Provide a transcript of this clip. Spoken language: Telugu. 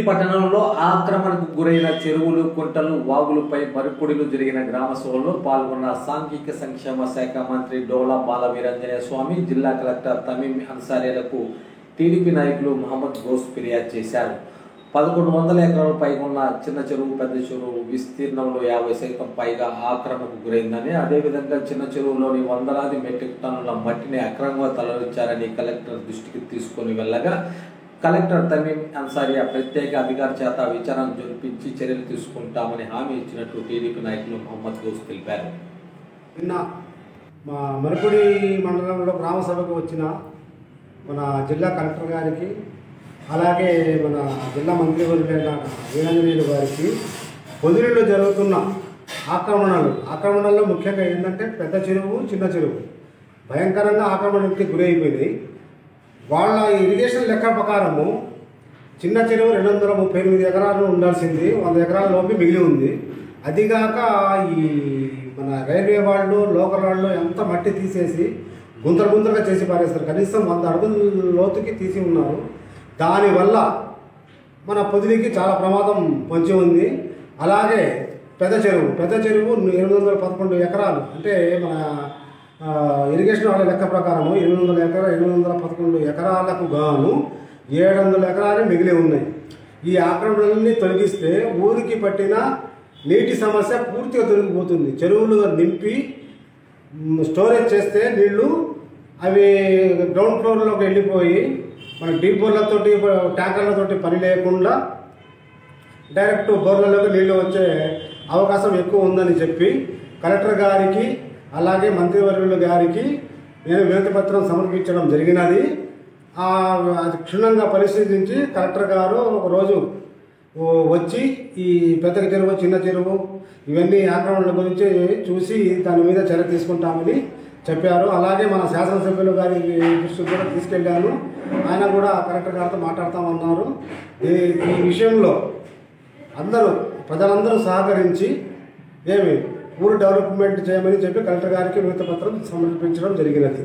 పట్టణంలో ఆక్రమణకు గురైన చెరువులు, కుంటలు, వాగులపై మరుపుడిలు జరిగిన గ్రామ సభలో పాల్గొన్న సాంఘిక సంక్షేమ శాఖ మంత్రి డోలా బాలవీరాంజనేయ స్వామి, జిల్లా కలెక్టర్ తమీం అన్సారీలకు టీడీపీ నాయకులు మహమ్మద్ గౌస్ ఫిర్యాదు చేశారు. 1100 ఎకరాల పైగున్న చిన్న చెరువు, పెద్ద చెరువు విస్తీర్ణంలో 50% పైగా ఆక్రమణకు గురైందని, అదేవిధంగా చిన్న చెరువులోని వందలాది మెట్రిక్ టన్నుల మట్టిని అక్రమంగా తరలించారని కలెక్టర్ దృష్టికి తీసుకుని వెళ్ళగా కలెక్టర్ తమీం అన్సారీ ప్రత్యేక అధికారి చేత విచారణ జరిపించి చర్యలు తీసుకుంటామని హామీ ఇచ్చినట్టు టీడీపీ నాయకులు మహమ్మద్ గౌస్ తెలిపారు. నిన్న మా మరుపుడి మండలంలో గ్రామ సభకు వచ్చిన మన జిల్లా కలెక్టర్ గారికి, అలాగే మన జిల్లా మంత్రివర్యులైన వీరాంజనేయులు గారికి పొదిలిలో జరుగుతున్న ఆక్రమణల్లో ముఖ్యంగా ఏంటంటే పెద్ద చెరువు, చిన్న చెరువు భయంకరంగా ఆక్రమణకి గురైపోయినాయి. వాళ్ళ ఇరిగేషన్ లెక్క ప్రకారము చిన్న చెరువు 238 ఎకరాలు ఉండాల్సింది 100 ఎకరాల లోపు మిగిలి ఉంది. అదిగాక ఈ మన రైల్వే వాళ్ళు, లోకల్ వాళ్ళు ఎంత మట్టి తీసేసి గుంతలుగా చేసి పారేస్తారు. కనీసం 100 అడుగుల లోతుకి తీసి ఉన్నారు. దానివల్ల మన పొదిలికి చాలా ప్రమాదం పొంచి ఉంది. అలాగే పెద్ద చెరువు 811 ఎకరాలు, అంటే మన ఇరిగేషన్ వాళ్ళ లెక్క ప్రకారము 811 ఎకరాలకు గాను 700 ఎకరాలు మిగిలి ఉన్నాయి. ఈ ఆక్రమణల్ని తొలగిస్తే ఊరికి పట్టిన నీటి సమస్య పూర్తిగా తొలగిపోతుంది. చెరువులు నింపి స్టోరేజ్ చేస్తే నీళ్లు అవి గ్రౌండ్ ఫ్లోర్లోకి వెళ్ళిపోయి మన డీప్ బోర్లతోటి, ట్యాంకర్లతోటి పని లేకుండా డైరెక్ట్ బోర్లలోకి నీళ్లు వచ్చే అవకాశం ఎక్కువ ఉందని చెప్పి కలెక్టర్ గారికి, అలాగే మంత్రివర్యుల గారికి నేను వినతి పత్రం సమర్పించడం జరిగినది. అది క్షుణ్ణంగా పరిశీలించి కలెక్టర్ గారు ఒకరోజు వచ్చి ఈ పెద్ద చెరువు, చిన్న చెరువు ఇవన్నీ ఆక్రమణల గురించి చూసి దాని మీద చర్య తీసుకుంటామని చెప్పారు. అలాగే మన శాసనసభ్యులు గారి దృష్టికి కూడా తీసుకెళ్ళాను. ఆయన కూడా కలెక్టర్ గారితో మాట్లాడతామన్నారు. ఈ విషయంలో ప్రజలందరూ సహకరించి ఊరు డెవలప్మెంట్ చేయమని చెప్పి కలెక్టర్ గారికి వినతి పత్రం సమర్పించడం జరిగినది.